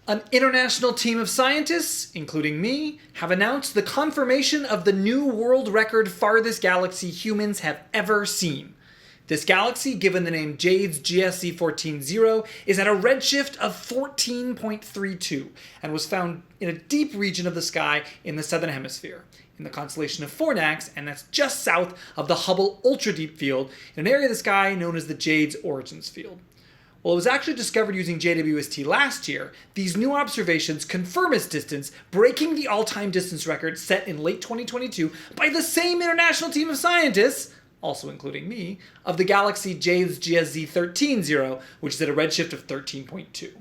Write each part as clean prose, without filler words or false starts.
An international team of scientists, including me, have announced the confirmation of the new world record farthest galaxy humans have ever seen. This galaxy, given the name JADES-GS-z14-0, is at a redshift of 14.32 and was found in a deep region of the sky in the southern hemisphere, in the constellation of Fornax, and that's just south of the Hubble Ultra Deep Field, in an area of the sky known as the JADES Origins Field. While it was actually discovered using JWST last year, these new observations confirm its distance, breaking the all-time distance record set in late 2022 by the same international team of scientists, also including me, of the galaxy JADES-GS-z14-0, which is at a redshift of 13.2.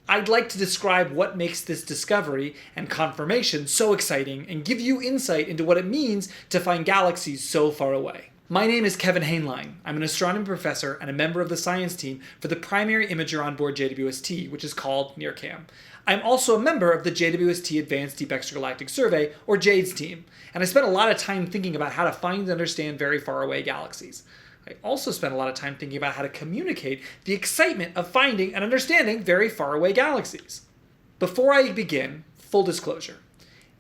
I'd like to describe what makes this discovery and confirmation so exciting and give you insight into what it means to find galaxies so far away. My name is Kevin Hainline. I'm an astronomy professor and a member of the science team for the primary imager on board JWST, which is called NIRCam. I'm also a member of the JWST Advanced Deep Extragalactic Survey, or JADES team, and I spent a lot of time thinking about how to find and understand very far away galaxies. I also spent a lot of time thinking about how to communicate the excitement of finding and understanding very far away galaxies. Before I begin, full disclosure.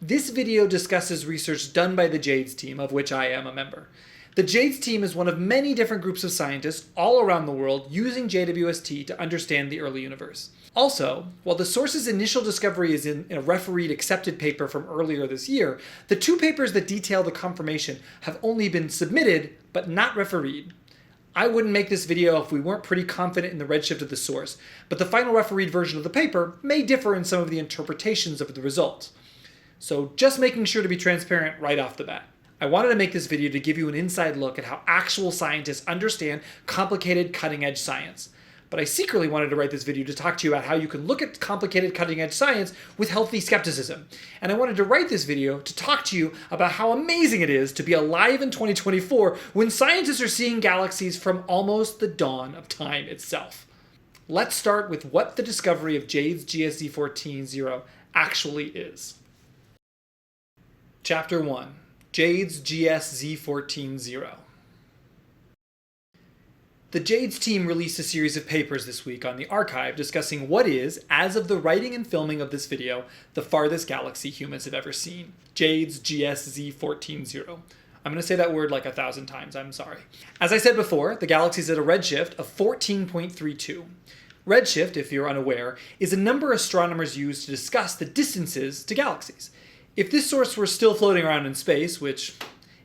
This video discusses research done by the JADES team, of which I am a member. The JADES team is one of many different groups of scientists all around the world using JWST to understand the early universe. Also, while the source's initial discovery is in a refereed accepted paper from earlier this year, the two papers that detail the confirmation have only been submitted, but not refereed. I wouldn't make this video if we weren't pretty confident in the redshift of the source, but the final refereed version of the paper may differ in some of the interpretations of the results. So just making sure to be transparent right off the bat. I wanted to make this video to give you an inside look at how actual scientists understand complicated cutting-edge science. But I secretly wanted to write this video to talk to you about how you can look at complicated cutting-edge science with healthy skepticism. And I wanted to write this video to talk to you about how amazing it is to be alive in 2024 when scientists are seeing galaxies from almost the dawn of time itself. Let's start with what the discovery of JADES-GS-z14-0 actually is. Chapter 1. JADES-GS-z14-0. The JADES team released a series of papers this week on the archive discussing what is, as of the writing and filming of this video, the farthest galaxy humans have ever seen. JADES-GS-z14-0. I'm going to say that word like 1,000 times, I'm sorry. As I said before, the galaxy is at a redshift of 14.32. Redshift, if you're unaware, is a number astronomers use to discuss the distances to galaxies. If this source were still floating around in space, which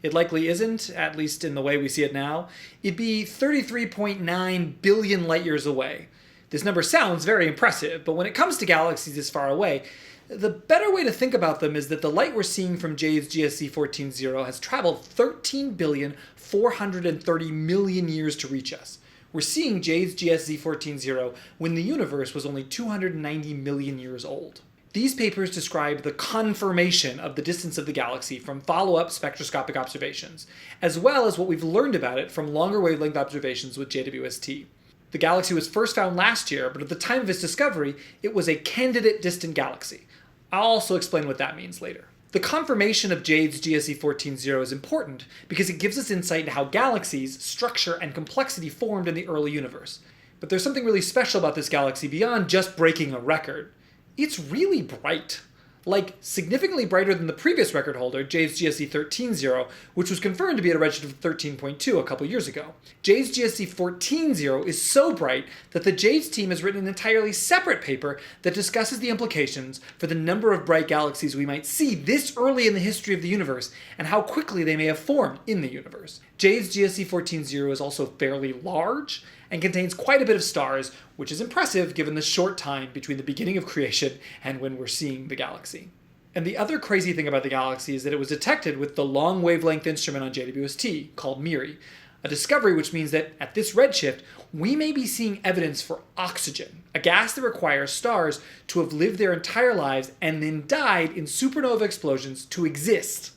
it likely isn't, at least in the way we see it now, it'd be 33.9 billion light years away. This number sounds very impressive, but when it comes to galaxies this far away, the better way to think about them is that the light we're seeing from JADES-GS-z14-0 has traveled 13,430 million years to reach us. We're seeing JADES-GS-z14-0 when the universe was only 290 million years old. These papers describe the confirmation of the distance of the galaxy from follow-up spectroscopic observations, as well as what we've learned about it from longer wavelength observations with JWST. The galaxy was first found last year, but at the time of its discovery, it was a candidate distant galaxy. I'll also explain what that means later. The confirmation of JADES-GS-z14-0 is important because it gives us insight into how galaxies, structure, and complexity formed in the early universe. But there's something really special about this galaxy beyond just breaking a record. It's really bright, like significantly brighter than the previous record holder, JADES-GS-z13-0, which was confirmed to be at a redshift of 13.2 a couple years ago. JADES-GS-z14-0 is so bright that the JADES team has written an entirely separate paper that discusses the implications for the number of bright galaxies we might see this early in the history of the universe and how quickly they may have formed in the universe. JADES-GS-z14-0 is also fairly large and contains quite a bit of stars, which is impressive given the short time between the beginning of creation and when we're seeing the galaxy. And the other crazy thing about the galaxy is that it was detected with the long wavelength instrument on JWST, called MIRI, a discovery which means that at this redshift, we may be seeing evidence for oxygen, a gas that requires stars to have lived their entire lives and then died in supernova explosions to exist,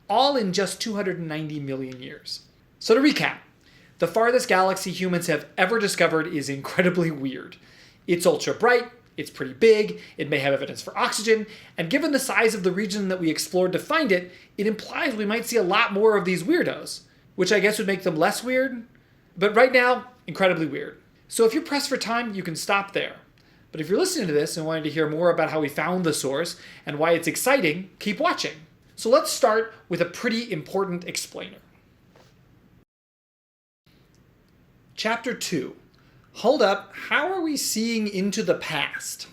all in just 290 million years. So to recap, the farthest galaxy humans have ever discovered is incredibly weird. It's ultra bright, it's pretty big, it may have evidence for oxygen, and given the size of the region that we explored to find it, it implies we might see a lot more of these weirdos, which I guess would make them less weird, but right now, incredibly weird. So if you're pressed for time, you can stop there. But if you're listening to this and wanting to hear more about how we found the source and why it's exciting, keep watching. So let's start with a pretty important explainer. Chapter 2. Hold up, how are we seeing into the past?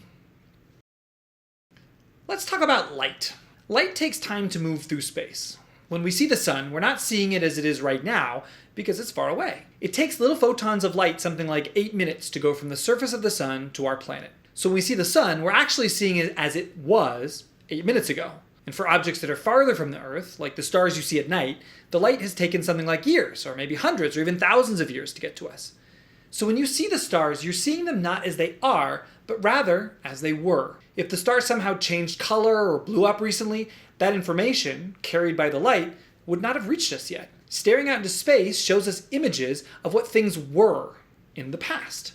Let's talk about light. Light takes time to move through space. When we see the sun, we're not seeing it as it is right now because it's far away. It takes little photons of light something like 8 minutes to go from the surface of the sun to our planet. So when we see the sun, we're actually seeing it as it was 8 minutes ago. And for objects that are farther from the Earth, like the stars you see at night, the light has taken something like years, or maybe hundreds, or even thousands of years to get to us. So when you see the stars, you're seeing them not as they are, but rather as they were. If the star somehow changed color or blew up recently, that information, carried by the light, would not have reached us yet. Staring out into space shows us images of what things were in the past.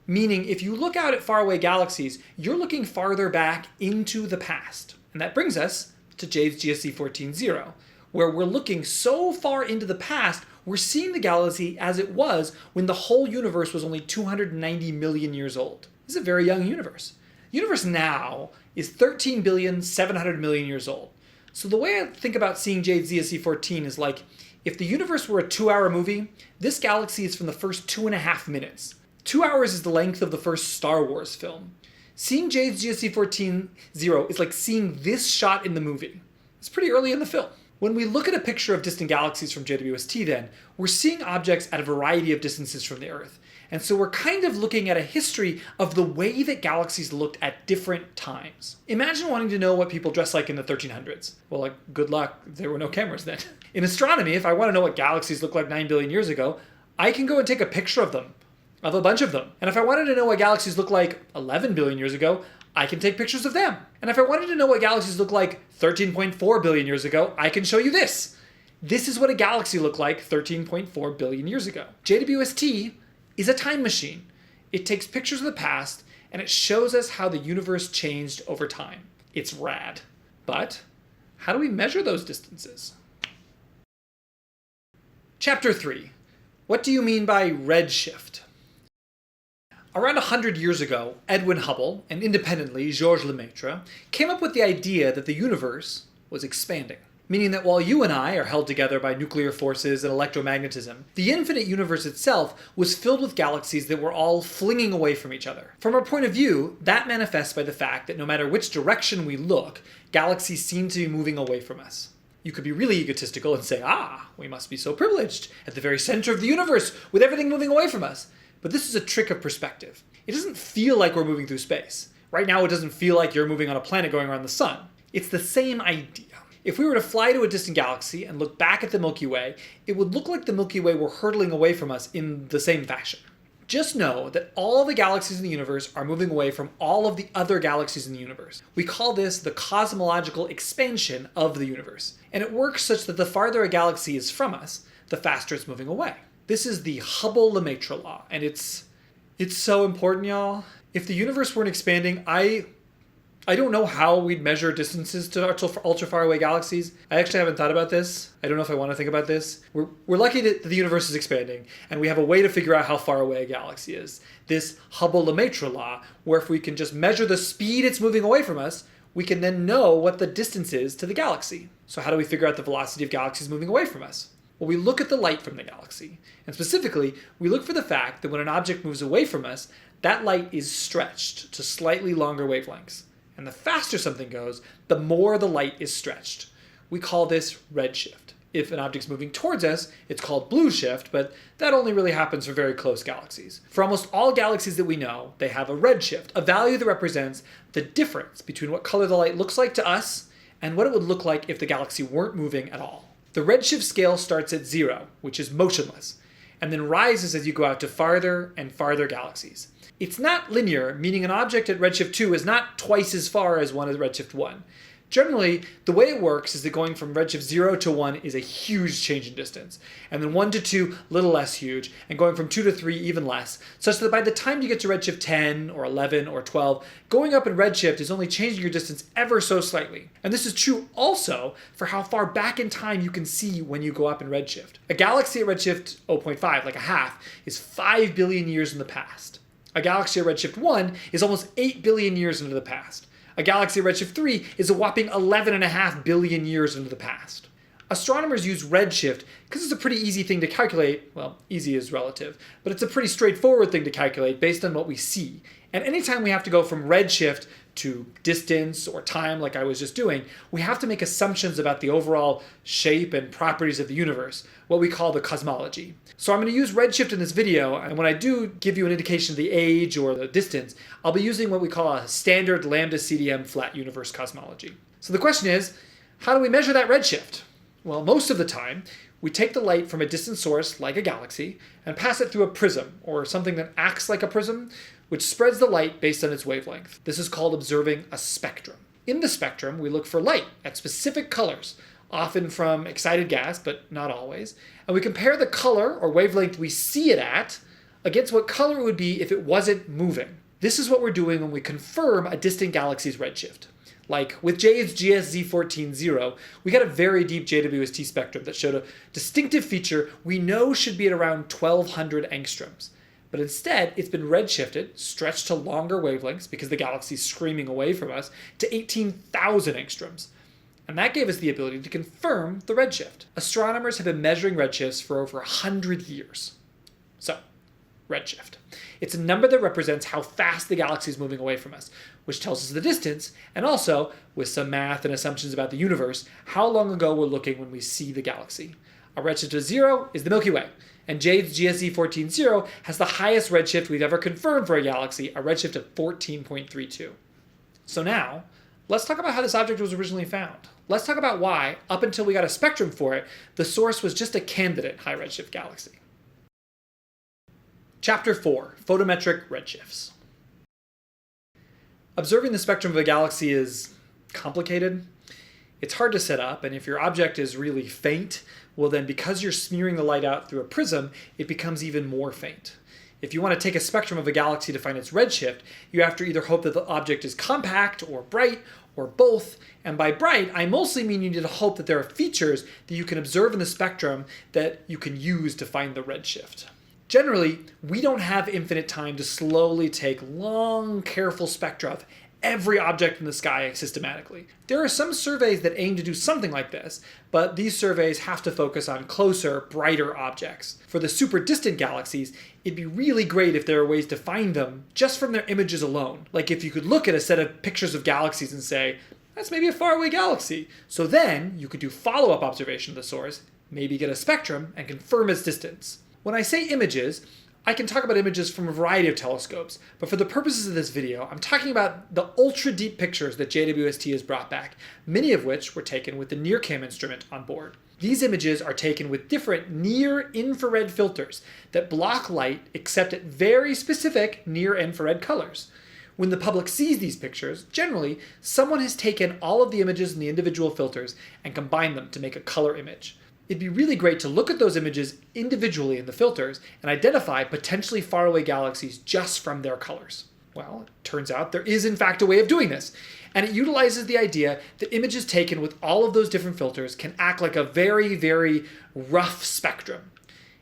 Meaning, if you look out at faraway galaxies, you're looking farther back into the past. And that brings us to JADES-GS-z14-0, where we're looking so far into the past, we're seeing the galaxy as it was when the whole universe was only 290 million years old. This is a very young universe. The universe now is 13,700,000,000 years old. So the way I think about seeing JADES-GS-z14 is like, if the universe were a 2-hour movie, this galaxy is from the first 2.5 minutes. 2 hours is the length of the first Star Wars film. Seeing JADES-GS-z14-0 is like seeing this shot in the movie. It's pretty early in the film. When we look at a picture of distant galaxies from JWST then, we're seeing objects at a variety of distances from the Earth. And so we're kind of looking at a history of the way that galaxies looked at different times. Imagine wanting to know what people dressed like in the 1300s. Well, like, good luck, there were no cameras then. In astronomy, if I want to know what galaxies looked like 9 billion years ago, I can go and take a picture of them, of a bunch of them. And if I wanted to know what galaxies looked like 11 billion years ago, I can take pictures of them. And if I wanted to know what galaxies look like 13.4 billion years ago, I can show you this. This is what a galaxy looked like 13.4 billion years ago. JWST is a time machine. It takes pictures of the past and it shows us how the universe changed over time. It's rad. But how do we measure those distances? Chapter 3. What do you mean by redshift? Around 100 years ago, Edwin Hubble, and independently Georges Lemaitre, came up with the idea that the universe was expanding. Meaning that while you and I are held together by nuclear forces and electromagnetism, the infinite universe itself was filled with galaxies that were all flinging away from each other. From our point of view, that manifests by the fact that no matter which direction we look, galaxies seem to be moving away from us. You could be really egotistical and say, we must be so privileged, at the very center of the universe, with everything moving away from us. But this is a trick of perspective. It doesn't feel like we're moving through space. Right now, it doesn't feel like you're moving on a planet going around the sun. It's the same idea. If we were to fly to a distant galaxy and look back at the Milky Way, it would look like the Milky Way were hurtling away from us in the same fashion. Just know that all the galaxies in the universe are moving away from all of the other galaxies in the universe. We call this the cosmological expansion of the universe. And it works such that the farther a galaxy is from us, the faster it's moving away. This is the Hubble-Lemaitre law, and it's so important, y'all. If the universe weren't expanding, I don't know how we'd measure distances to ultra far away galaxies. I actually haven't thought about this. I don't know if I want to think about this. We're lucky that the universe is expanding, and we have a way to figure out how far away a galaxy is. This Hubble-Lemaitre law, where if we can just measure the speed it's moving away from us, we can then know what the distance is to the galaxy. So how do we figure out the velocity of galaxies moving away from us? Well, we look at the light from the galaxy. And specifically, we look for the fact that when an object moves away from us, that light is stretched to slightly longer wavelengths. And the faster something goes, the more the light is stretched. We call this redshift. If an object's moving towards us, it's called blue shift, but that only really happens for very close galaxies. For almost all galaxies that we know, they have a redshift, a value that represents the difference between what color the light looks like to us and what it would look like if the galaxy weren't moving at all. The redshift scale starts at 0, which is motionless, and then rises as you go out to farther and farther galaxies. It's not linear, meaning an object at redshift 2 is not twice as far as one at redshift 1. Generally, the way it works is that going from redshift 0 to 1 is a huge change in distance, and then 1 to 2, little less huge, and going from 2 to 3, even less, such that by the time you get to redshift 10 or 11 or 12, going up in redshift is only changing your distance ever so slightly. And this is true also for how far back in time you can see when you go up in redshift. A galaxy at redshift 0.5, like a half, is 5 billion years in the past. A galaxy at redshift 1 is almost 8 billion years into the past. A galaxy at redshift 3 is a whopping 11.5 billion years into the past. Astronomers use redshift because it's a pretty easy thing to calculate. Well, easy is relative, but it's a pretty straightforward thing to calculate based on what we see. And anytime we have to go from redshift to distance or time, like I was just doing, we have to make assumptions about the overall shape and properties of the universe, what we call the cosmology. So I'm going to use redshift in this video, and when I do give you an indication of the age or the distance, I'll be using what we call a standard lambda CDM flat universe cosmology. So the question is, how do we measure that redshift? Well, most of the time, we take the light from a distant source, like a galaxy, and pass it through a prism, or something that acts like a prism, which spreads the light based on its wavelength. This is called observing a spectrum. In the spectrum, we look for light at specific colors, often from excited gas, but not always, and we compare the color or wavelength we see it at against what color it would be if it wasn't moving. This is what we're doing when we confirm a distant galaxy's redshift. Like with JADES-GS-z14-0, we got a very deep JWST spectrum that showed a distinctive feature we know should be at around 1200 angstroms. But instead, it's been redshifted, stretched to longer wavelengths because the galaxy's screaming away from us, to 18,000 angstroms. And that gave us the ability to confirm the redshift. Astronomers have been measuring redshifts for over 100 years. So, redshift. It's a number that represents how fast the galaxy is moving away from us, which tells us the distance, and also, with some math and assumptions about the universe, how long ago we're looking when we see the galaxy. A redshift of 0 is the Milky Way, and JADES-GS-z14-0 has the highest redshift we've ever confirmed for a galaxy, a redshift of 14.32. So now, let's talk about how this object was originally found. Let's talk about why, up until we got a spectrum for it, the source was just a candidate high redshift galaxy. Chapter 4, Photometric Redshifts. Observing the spectrum of a galaxy is complicated. It's hard to set up, and if your object is really faint, well then because you're smearing the light out through a prism, it becomes even more faint. If you want to take a spectrum of a galaxy to find its redshift, you have to either hope that the object is compact or bright, or both, and by bright, I mostly mean you need to hope that there are features that you can observe in the spectrum that you can use to find the redshift. Generally, we don't have infinite time to slowly take long, careful spectra of every object in the sky systematically. There are some surveys that aim to do something like this, but these surveys have to focus on closer, brighter objects. For the super distant galaxies, it'd be really great if there were ways to find them just from their images alone. Like if you could look at a set of pictures of galaxies and say, that's maybe a faraway galaxy. So then you could do follow-up observation of the source, maybe get a spectrum, and confirm its distance. When I say images, I can talk about images from a variety of telescopes, but for the purposes of this video, I'm talking about the ultra-deep pictures that JWST has brought back, many of which were taken with the NIRCam instrument on board. These images are taken with different near-infrared filters that block light except at very specific near-infrared colors. When the public sees these pictures, generally, someone has taken all of the images in the individual filters and combined them to make a color image. It'd be really great to look at those images individually in the filters and identify potentially faraway galaxies just from their colors. Well, it turns out there is in fact a way of doing this, and it utilizes the idea that images taken with all of those different filters can act like a very, very rough spectrum.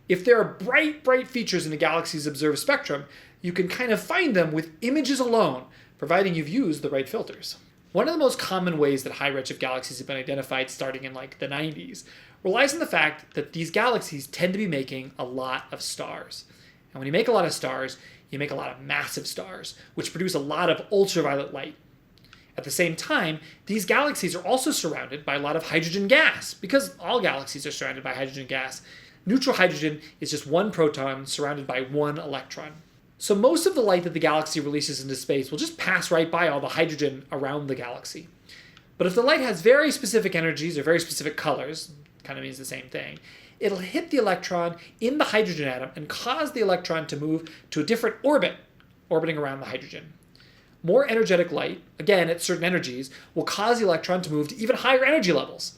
If there are bright, bright features in a galaxy's observed spectrum, you can kind of find them with images alone, providing you've used the right filters. One of the most common ways that high redshift galaxies have been identified starting in like the 90s relies on the fact that these galaxies tend to be making a lot of stars. And when you make a lot of stars, you make a lot of massive stars, which produce a lot of ultraviolet light. At the same time, these galaxies are also surrounded by a lot of hydrogen gas, because all galaxies are surrounded by hydrogen gas. Neutral hydrogen is just one proton surrounded by one electron. So most of the light that the galaxy releases into space will just pass right by all the hydrogen around the galaxy. But if the light has very specific energies or very specific colors, kind of means the same thing, it'll hit the electron in the hydrogen atom and cause the electron to move to a different orbit, orbiting around the hydrogen. More energetic light, again at certain energies, will cause the electron to move to even higher energy levels.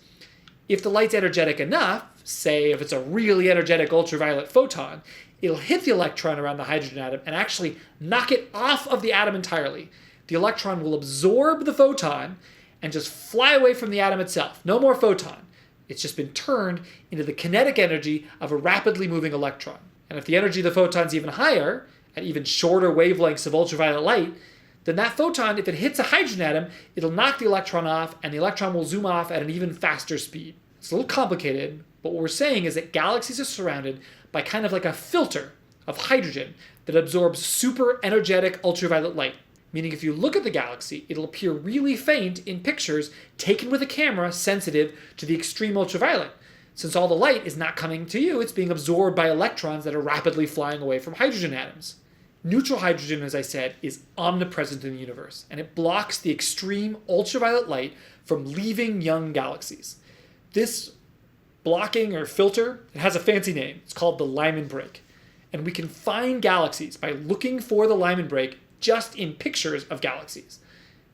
If the light's energetic enough, say if it's a really energetic ultraviolet photon, it'll hit the electron around the hydrogen atom and actually knock it off of the atom entirely. The electron will absorb the photon and just fly away from the atom itself. No more photon. It's just been turned into the kinetic energy of a rapidly moving electron. And if the energy of the photon's even higher, at even shorter wavelengths of ultraviolet light, then that photon, if it hits a hydrogen atom, it'll knock the electron off, and the electron will zoom off at an even faster speed. It's a little complicated, but what we're saying is that galaxies are surrounded by kind of like a filter of hydrogen that absorbs super energetic ultraviolet light. Meaning if you look at the galaxy, it'll appear really faint in pictures taken with a camera sensitive to the extreme ultraviolet. Since all the light is not coming to you, it's being absorbed by electrons that are rapidly flying away from hydrogen atoms. Neutral hydrogen, as I said, is omnipresent in the universe, and it blocks the extreme ultraviolet light from leaving young galaxies. This blocking or filter, it has a fancy name. It's called the Lyman break. And we can find galaxies by looking for the Lyman break just in pictures of galaxies.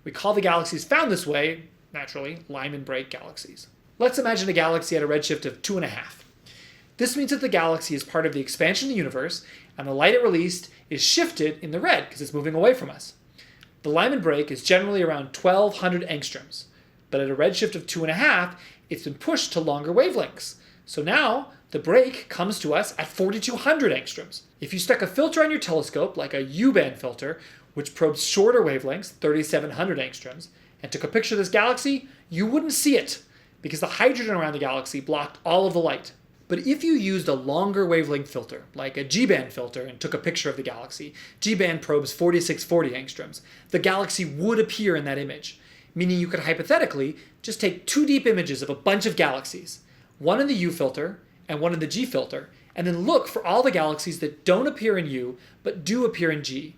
We call the galaxies found this way, naturally, Lyman break galaxies. Let's imagine a galaxy at a redshift of 2.5. This means that the galaxy is part of the expansion of the universe, and the light it released is shifted in the red because it's moving away from us. The Lyman break is generally around 1200 angstroms, but at a redshift of 2.5, it's been pushed to longer wavelengths. So now the break comes to us at 4200 angstroms. If you stuck a filter on your telescope, like a U-band filter, which probes shorter wavelengths, 3700 angstroms, and took a picture of this galaxy, you wouldn't see it because the hydrogen around the galaxy blocked all of the light. But if you used a longer wavelength filter, like a G-band filter, and took a picture of the galaxy, G-band probes 4640 angstroms, the galaxy would appear in that image, meaning you could hypothetically just take 2 deep images of a bunch of galaxies, one in the U filter and one in the G filter, and then look for all the galaxies that don't appear in U but do appear in G.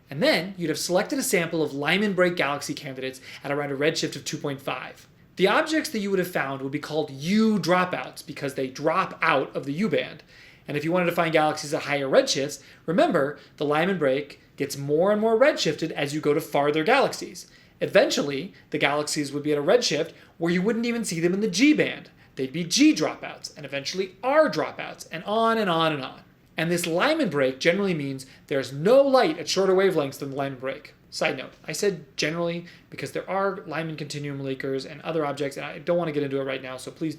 And then you'd have selected a sample of Lyman break galaxy candidates at around a redshift of 2.5. The objects that you would have found would be called U dropouts because they drop out of the U band. And if you wanted to find galaxies at higher redshifts, remember the Lyman break gets more and more redshifted as you go to farther galaxies. Eventually, the galaxies would be at a redshift where you wouldn't even see them in the G band. They'd be G dropouts, and eventually R dropouts, and on and on and on. And this Lyman break generally means there's no light at shorter wavelengths than the Lyman break. Side note, I said generally because there are Lyman continuum leakers and other objects, and I don't want to get into it right now, so please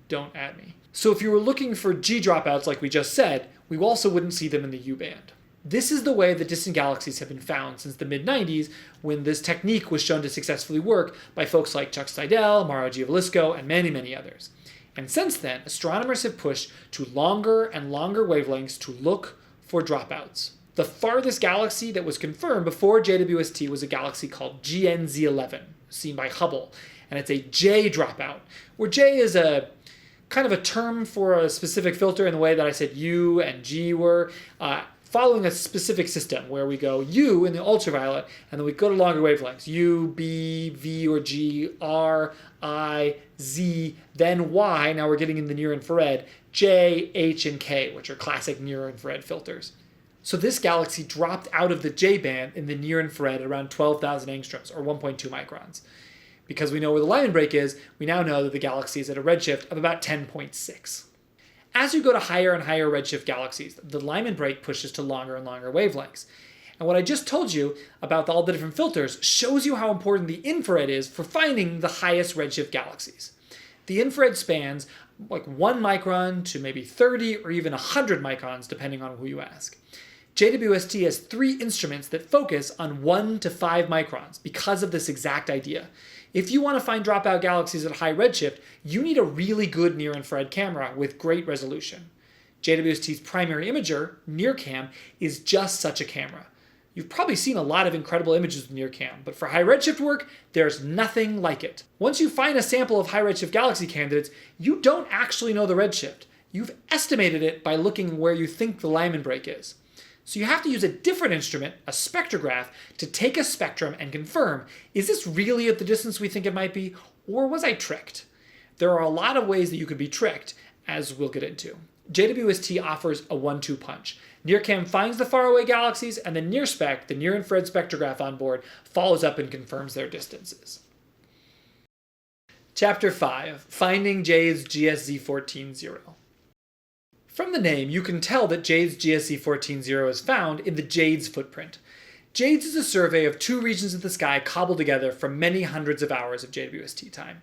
don't at me. So if you were looking for G dropouts like we just said, we also wouldn't see them in the U band. This is the way that distant galaxies have been found since the mid-90s, when this technique was shown to successfully work by folks like Chuck Seidel, Mauro Giavalisco, and many, many others. And since then, astronomers have pushed to longer and longer wavelengths to look for dropouts. The farthest galaxy that was confirmed before JWST was a galaxy called GN-z11, seen by Hubble, and it's a J dropout, where J is a kind of a term for a specific filter in the way that I said U and G were, following a specific system where we go U in the ultraviolet, and then we go to longer wavelengths, U, B, V or G, R, I, Z, then Y, now we're getting in the near-infrared, J, H, and K, which are classic near-infrared filters. So this galaxy dropped out of the J band in the near-infrared at around 12,000 angstroms, or 1.2 microns. Because we know where the Lyman break is, we now know that the galaxy is at a redshift of about 10.6. As you go to higher and higher redshift galaxies, the Lyman break pushes to longer and longer wavelengths. And what I just told you about all the different filters shows you how important the infrared is for finding the highest redshift galaxies. The infrared spans like 1 micron to maybe 30 or even 100 microns, depending on who you ask. JWST has 3 instruments that focus on 1 to 5 microns because of this exact idea. If you want to find dropout galaxies at high redshift, you need a really good near-infrared camera with great resolution. JWST's primary imager, NearCam, is just such a camera. You've probably seen a lot of incredible images with NearCam, but for high redshift work, there's nothing like it. Once you find a sample of high redshift galaxy candidates, you don't actually know the redshift. You've estimated it by looking where you think the Lyman break is. So you have to use a different instrument, a spectrograph, to take a spectrum and confirm, is this really at the distance we think it might be, or was I tricked? There are a lot of ways that you could be tricked, as we'll get into. JWST offers a 1-2 punch. NearCam finds the faraway galaxies, and then NearSpec, the near-infrared spectrograph on board, follows up and confirms their distances. Chapter 5, Finding JADES-GS-z14-0. From the name, you can tell that JADES-GS-z14-0 is found in the JADES footprint. JADES is a survey of 2 regions of the sky cobbled together from many hundreds of hours of JWST time.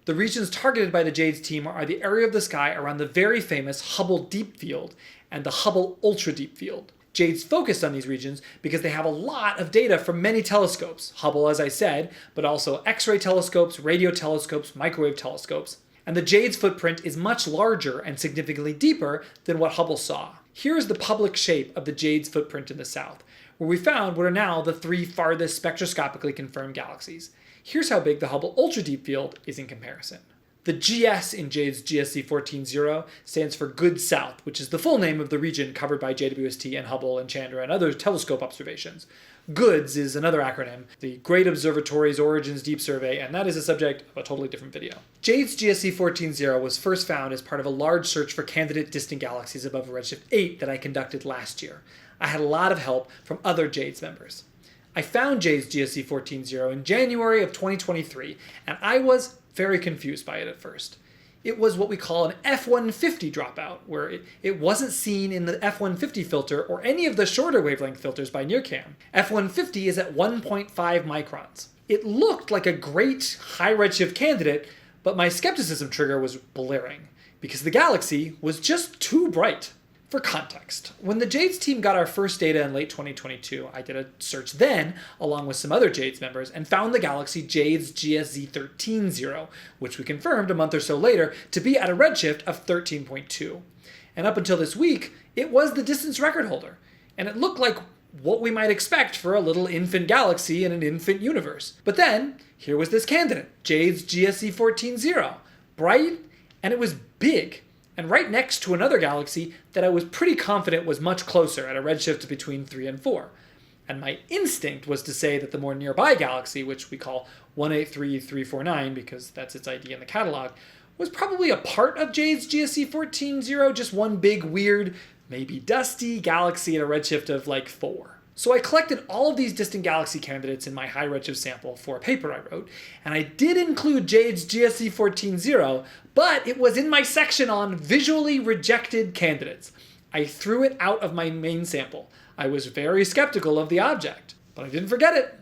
The regions targeted by the JADES team are the area of the sky around the very famous Hubble Deep Field and the Hubble Ultra Deep Field. JADES focused on these regions because they have a lot of data from many telescopes, Hubble as I said, but also X-ray telescopes, radio telescopes, microwave telescopes. And the JADES footprint is much larger and significantly deeper than what Hubble saw. Here is the public shape of the JADES footprint in the south, where we found what are now the 3 farthest spectroscopically confirmed galaxies. Here's how big the Hubble Ultra Deep Field is in comparison. The GS in JADES-GS-z14-0 stands for Good South, which is the full name of the region covered by JWST and Hubble and Chandra and other telescope observations. GOODS is another acronym, the Great Observatory's Origins Deep Survey, and that is a subject of a totally different video. JADES-GS-z14-0 was first found as part of a large search for candidate distant galaxies above redshift 8 that I conducted last year. I had a lot of help from other JADES members. I found JADES-GS-z14-0 in January of 2023, and I was very confused by it at first. It was what we call an F150 dropout, where it wasn't seen in the F150 filter or any of the shorter wavelength filters by NIRCam. F150 is at 1.5 microns. It looked like a great high redshift candidate, but my skepticism trigger was blaring, because the galaxy was just too bright. For context, when the JADES team got our first data in late 2022, I did a search then, along with some other JADES members, and found the galaxy JADES-GS-z14-0, which we confirmed a month or so later to be at a redshift of 13.2. And up until this week, it was the distance record holder, and it looked like what we might expect for a little infant galaxy in an infant universe. But then, here was this candidate, JADES-GS-z14-0, bright, and it was big, and right next to another galaxy that I was pretty confident was much closer at a redshift between 3 and 4. And my instinct was to say that the more nearby galaxy, which we call 183349 because that's its ID in the catalog, was probably a part of JADES-GS-z14-0, just one big, weird, maybe dusty galaxy at a redshift of like 4. So I collected all of these distant galaxy candidates in my high redshift sample for a paper I wrote, and I did include JADES-GS-z14-0, but it was in my section on visually rejected candidates. I threw it out of my main sample. I was very skeptical of the object, but I didn't forget it.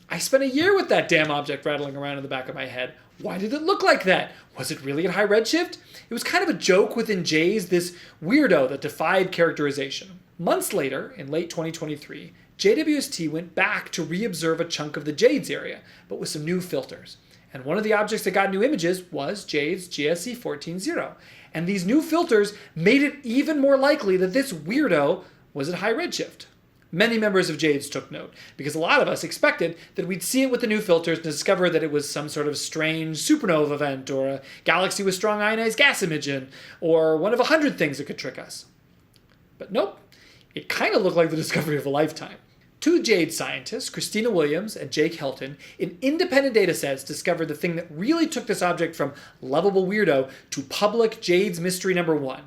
I spent a year with that damn object rattling around in the back of my head. Why did it look like that? Was it really at high redshift? It was kind of a joke within JADES, this weirdo that defied characterization. Months later, in late 2023, JWST went back to re-observe a chunk of the JADES area, but with some new filters. And one of the objects that got new images was JADES-GS-z14-0. And these new filters made it even more likely that this weirdo was at high redshift. Many members of JADES took note, because a lot of us expected that we'd see it with the new filters and discover that it was some sort of strange supernova event, or a galaxy with strong ionized gas emission, or one of 100 things that could trick us. But nope, it kind of looked like the discovery of a lifetime. 2 JADES scientists, Christina Williams and Jake Helton, in independent datasets discovered the thing that really took this object from lovable weirdo to public JADES mystery number 1.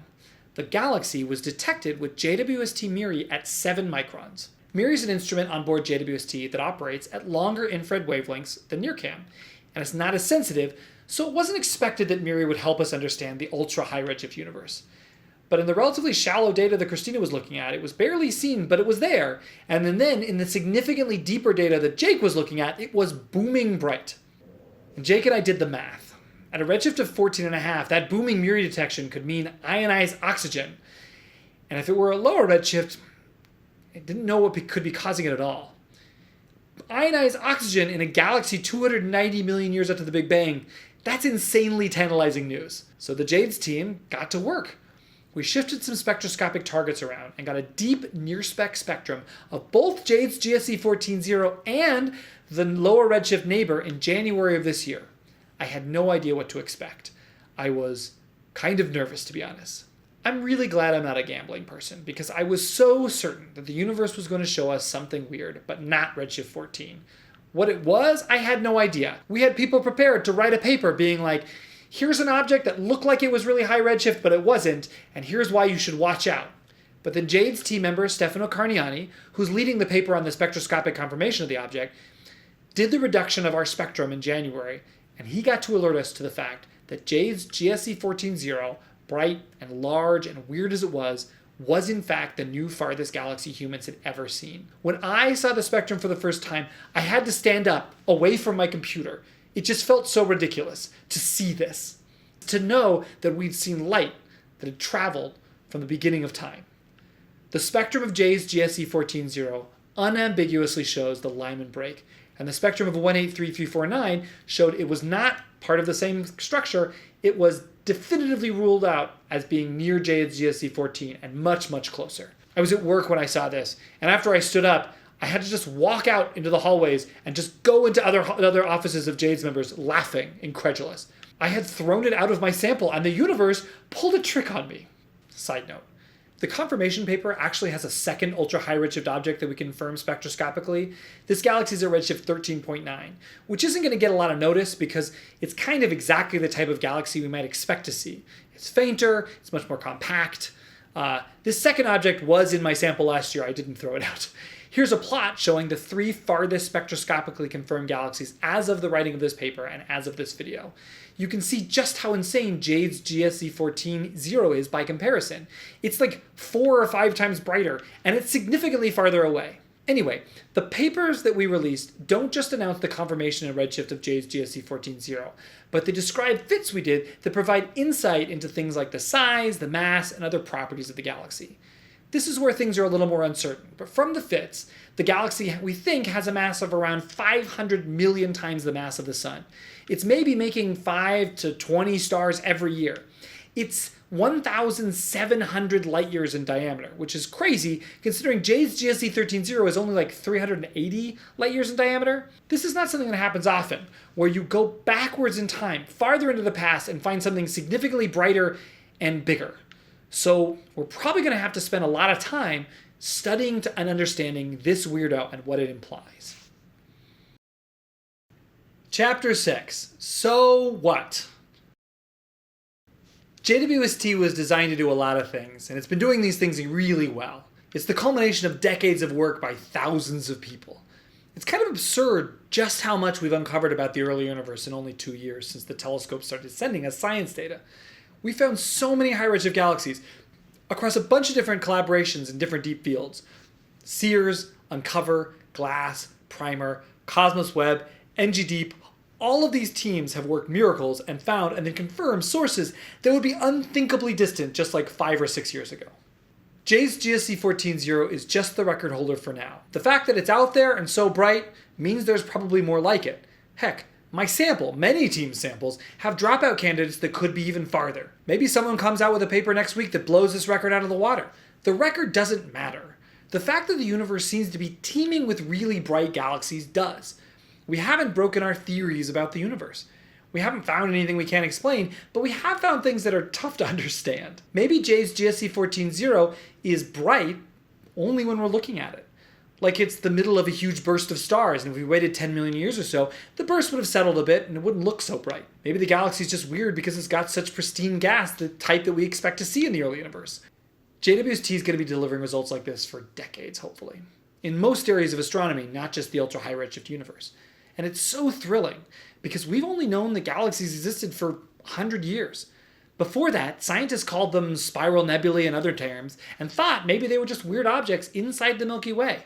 The galaxy was detected with JWST MIRI at 7 microns. MIRI is an instrument on board JWST that operates at longer infrared wavelengths than NIRCam, and it's not as sensitive, so it wasn't expected that MIRI would help us understand the ultra-high redshift universe. But in the relatively shallow data that Christina was looking at, it was barely seen, but it was there. And then in the significantly deeper data that Jake was looking at, it was booming bright. And Jake and I did the math. At a redshift of 14.5, that booming MIRI detection could mean ionized oxygen. And if it were a lower redshift, I didn't know what could be causing it at all. Ionized oxygen in a galaxy 290 million years after the Big Bang, that's insanely tantalizing news. So the JADES team got to work. We shifted some spectroscopic targets around and got a deep near-spec spectrum of both JADES-GS-z14-0 and the lower redshift neighbor in January of this year. I had no idea what to expect. I was kind of nervous, to be honest. I'm really glad I'm not a gambling person, because I was so certain that the universe was going to show us something weird, but not redshift 14. What it was, I had no idea. We had people prepared to write a paper being like, here's an object that looked like it was really high redshift, but it wasn't, and here's why you should watch out. But then JADES team member Stefano Carniani, who's leading the paper on the spectroscopic confirmation of the object, did the reduction of our spectrum in January, and he got to alert us to the fact that JADES-GS-z14-0, bright and large and weird as it was in fact the new farthest galaxy humans had ever seen. When I saw the spectrum for the first time, I had to stand up away from my computer. It just felt so ridiculous to see this, to know that we'd seen light that had traveled from the beginning of time. The spectrum of JADES-GS-z14-0 unambiguously shows the Lyman break, and the spectrum of 183349 showed it was not part of the same structure. It was definitively ruled out as being near JADES-GS-z14 and much, much closer. I was at work when I saw this, and after I stood up, I had to just walk out into the hallways and just go into other offices of JADES members laughing, incredulous. I had thrown it out of my sample, and the universe pulled a trick on me. Side note. The confirmation paper actually has a second ultra-high redshift object that we confirm spectroscopically. This galaxy is at redshift 13.9, which isn't going to get a lot of notice because it's kind of exactly the type of galaxy we might expect to see. It's fainter, it's much more compact. This second object was in my sample last year. I didn't throw it out. Here's a plot showing the 3 farthest spectroscopically confirmed galaxies as of the writing of this paper and as of this video. You can see just how insane JADES-GS-z14-0 is by comparison. It's like 4 or 5 times brighter, and it's significantly farther away. Anyway, the papers that we released don't just announce the confirmation and redshift of JADES-GS-z14-0, but they describe fits we did that provide insight into things like the size, the mass, and other properties of the galaxy. This is where things are a little more uncertain, but from the fits, the galaxy, we think, has a mass of around 500 million times the mass of the Sun. It's maybe making 5 to 20 stars every year. It's 1,700 light years in diameter, which is crazy considering JADES-GS-z13-0 is only like 380 light years in diameter. This is not something that happens often, where you go backwards in time, farther into the past, and find something significantly brighter and bigger. So we're probably going to have to spend a lot of time studying and understanding this weirdo and what it implies. Chapter 6. So what? JWST was designed to do a lot of things, and it's been doing these things really well. It's the culmination of decades of work by thousands of people. It's kind of absurd just how much we've uncovered about the early universe in only 2 years since the telescope started sending us science data. We found so many high-redshift galaxies across a bunch of different collaborations in different deep fields. SEERS, Uncover, GLASS, Primer, Cosmos Web, NG Deep. All of these teams have worked miracles and found and then confirmed sources that would be unthinkably distant just like 5 or 6 years ago. JADES-GS-z14-0 is just the record holder for now. The fact that it's out there and so bright means there's probably more like it. Heck, my sample, many team samples, have dropout candidates that could be even farther. Maybe someone comes out with a paper next week that blows this record out of the water. The record doesn't matter. The fact that the universe seems to be teeming with really bright galaxies does. We haven't broken our theories about the universe. We haven't found anything we can't explain, but we have found things that are tough to understand. Maybe JADES-GS-z14-0 is bright only when we're looking at it. Like it's the middle of a huge burst of stars, and if we waited 10 million years or so, the burst would have settled a bit and it wouldn't look so bright. Maybe the galaxy is just weird because it's got such pristine gas, the type that we expect to see in the early universe. JWST is going to be delivering results like this for decades, hopefully. In most areas of astronomy, not just the ultra-high redshift universe. And it's so thrilling because we've only known the galaxies existed for 100 years. Before that, scientists called them spiral nebulae and other terms and thought maybe they were just weird objects inside the Milky Way.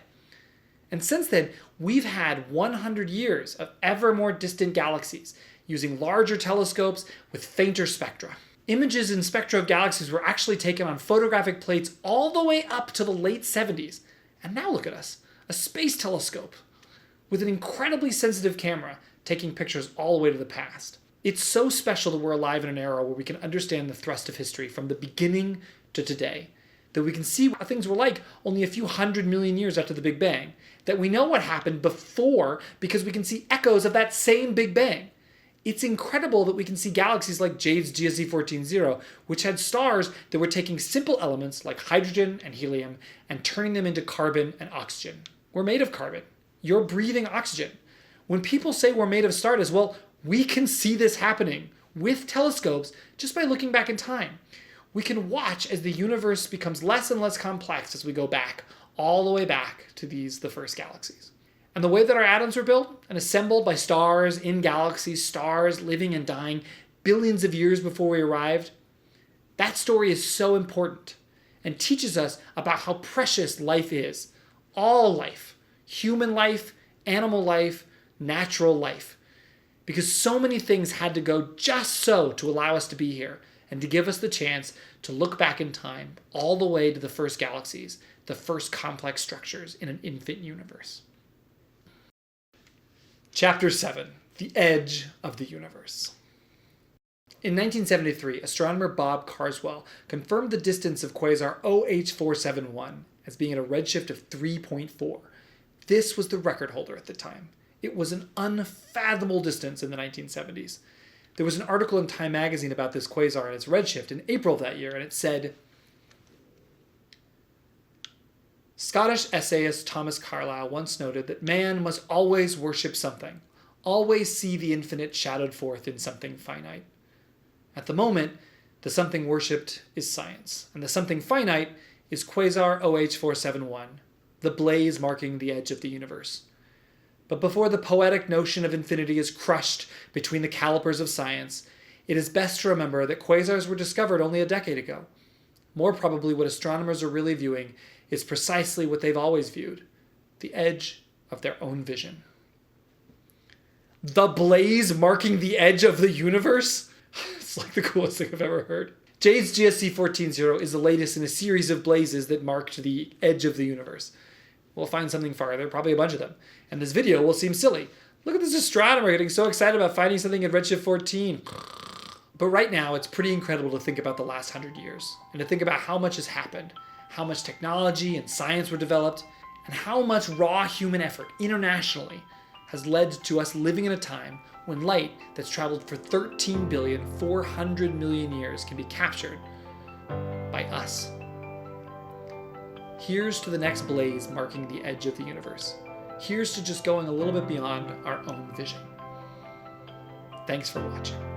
And since then, we've had 100 years of ever more distant galaxies using larger telescopes with fainter spectra. Images and spectra of galaxies were actually taken on photographic plates all the way up to the late 70s. And now look at us, a space telescope with an incredibly sensitive camera taking pictures all the way to the past. It's so special that we're alive in an era where we can understand the thrust of history from the beginning to today, that we can see what things were like only a few 100 million years after the Big Bang, that we know what happened before because we can see echoes of that same Big Bang. It's incredible that we can see galaxies like JADES-GS-z14-0, which had stars that were taking simple elements like hydrogen and helium and turning them into carbon and oxygen. We're made of carbon. You're breathing oxygen. When people say we're made of stardust, well, we can see this happening with telescopes just by looking back in time. We can watch as the universe becomes less and less complex as we go back, all the way back to the first galaxies. And the way that our atoms were built and assembled by stars in galaxies, stars living and dying billions of years before we arrived, that story is so important and teaches us about how precious life is. All life, human life, animal life, natural life. Because so many things had to go just so to allow us to be here and to give us the chance to look back in time all the way to the first galaxies, the first complex structures in an infant universe. Chapter 7. The Edge of the Universe. In 1973, astronomer Bob Carswell confirmed the distance of quasar OH471 as being at a redshift of 3.4. This was the record holder at the time. It was an unfathomable distance in the 1970s. There was an article in Time magazine about this quasar and its redshift in April of that year, and it said, Scottish essayist Thomas Carlyle once noted that man must always worship something, always see the infinite shadowed forth in something finite. At the moment, the something worshipped is science, and the something finite is quasar OH471, the blaze marking the edge of the universe. But before the poetic notion of infinity is crushed between the calipers of science, it is best to remember that quasars were discovered only a decade ago. More probably what astronomers are really viewing is precisely what they've always viewed, the edge of their own vision. The blaze marking the edge of the universe? It's like the coolest thing I've ever heard. JADES-GS-z14-0 is the latest in a series of blazes that marked the edge of the universe. We'll find something farther, probably a bunch of them. And this video will seem silly. Look at this astronomer getting so excited about finding something at redshift 14. But right now, it's pretty incredible to think about the last 100 years and to think about how much has happened, how much technology and science were developed, and how much raw human effort internationally has led to us living in a time when light that's traveled for 13,400,000,000 years can be captured by us. Here's to the next blaze marking the edge of the universe. Here's to just going a little bit beyond our own vision. Thanks for watching.